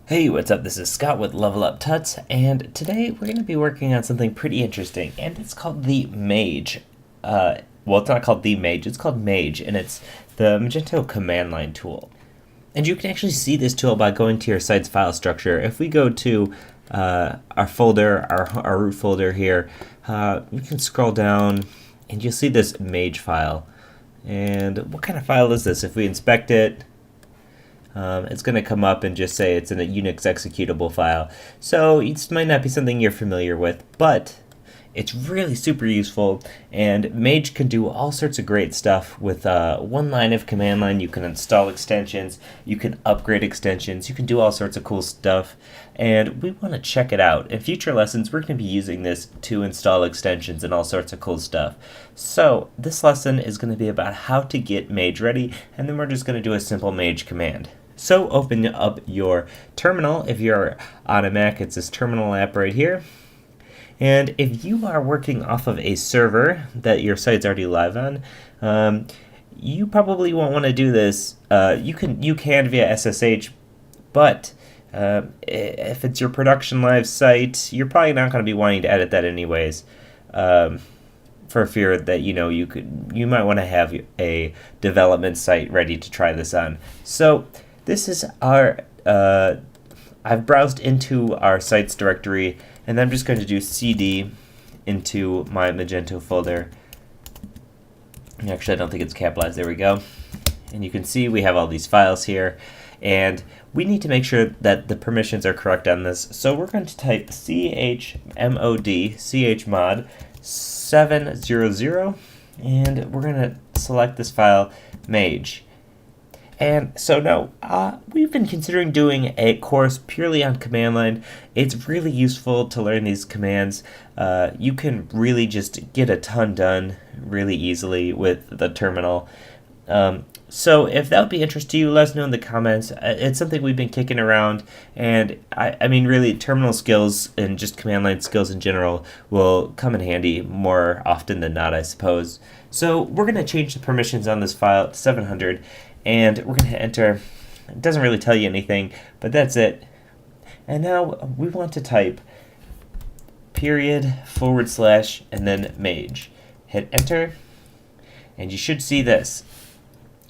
Hey, what's up? This is Scott with Level Up Tuts, and today we're going to be working on something pretty interesting, and it's called the Mage. Well, it's not called the Mage, it's called Mage, and it's the Magento Command Line tool. And you can actually see this tool by going to your site's file structure. If we go to our folder, our root folder here, you can scroll down, and you'll see this Mage file. And what kind of file is this? If we inspect it, it's going to come up and just say it's in a Unix executable file. So this might not be something you're familiar with, but it's really super useful, and Mage can do all sorts of great stuff with one line of command line. You can install extensions, you can upgrade extensions, you can do all sorts of cool stuff, and we want to check it out. In future lessons, we're going to be using this to install extensions and all sorts of cool stuff. So this lesson is going to be about how to get Mage ready, and then we're just going to do a simple Mage command. So open up your terminal. If you're on a Mac, it's this terminal app right here. And if you are working off of a server that your site's already live on, you probably won't want to do this. You can via SSH, but if it's your production live site, you're probably not going to be wanting to edit that anyways, for fear that you might want to have a development site ready to try this on. So this is our. I've browsed into our sites directory, and I'm just going to do cd into my Magento folder. Actually, I don't think it's capitalized. There we go. And you can see we have all these files here, and we need to make sure that the permissions are correct on this. So we're going to type chmod 700, and we're going to select this file, Mage. And so now, we've been considering doing a course purely on command line. It's really useful to learn these commands. You can really just get a ton done really easily with the terminal. So if that would be interest to you, let us know in the comments. It's something we've been kicking around, and I mean really terminal skills and just command line skills in general will come in handy more often than not, I suppose. So we're going to change the permissions on this file to 700. And we're going to enter, it doesn't really tell you anything, but that's it. And now we want to type period / and then Mage. Hit enter, and you should see this.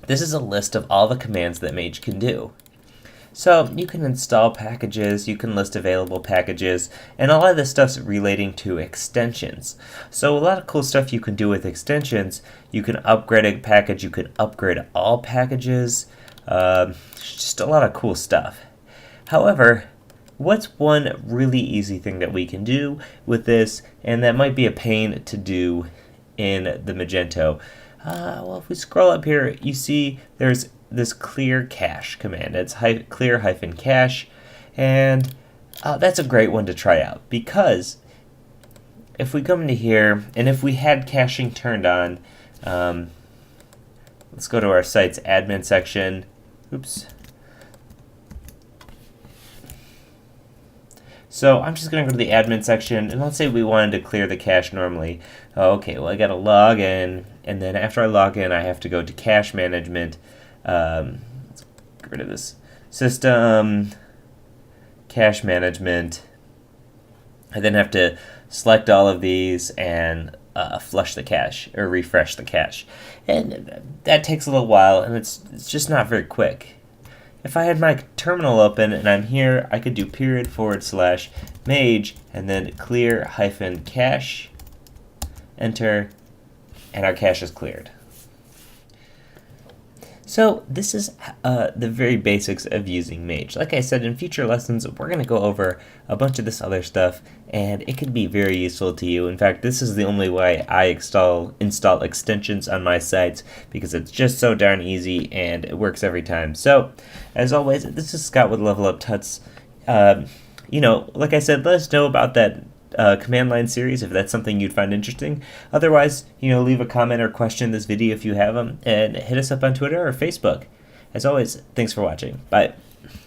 This is a list of all the commands that Mage can do. So you can install packages, you can list available packages, and a lot of this stuff's relating to extensions. So a lot of cool stuff you can do with extensions. You can upgrade a package, you can upgrade all packages, just a lot of cool stuff. However, what's one really easy thing that we can do with this, and that might be a pain to do in the Magento? Well, if we scroll up here, you see there's this clear cache command. It's clear -cache, and that's a great one to try out, because if we come into here, and if we had caching turned on, let's go to our site's admin section. Oops. So I'm just going to go to the admin section, and let's say we wanted to clear the cache normally. Okay, well I got to log in, and then after I log in, I have to go to cache management. Let's get rid of this. System, cache management. I then have to select all of these and flush the cache, or refresh the cache. And that takes a little while, and it's just not very quick. If I had my terminal open and I'm here, I could do period / Mage, and then clear -cache, enter, and our cache is cleared. So this is the very basics of using Mage. Like I said, in future lessons, we're going to go over a bunch of this other stuff, and it can be very useful to you. In fact, this is the only way I install extensions on my sites, because it's just so darn easy, and it works every time. So, as always, this is Scott with Level Up Tuts. Like I said, let us know about that command line series if that's something you'd find interesting. Otherwise, leave a comment or question this video if you have them, and hit us up on Twitter or Facebook. As always, thanks for watching. Bye.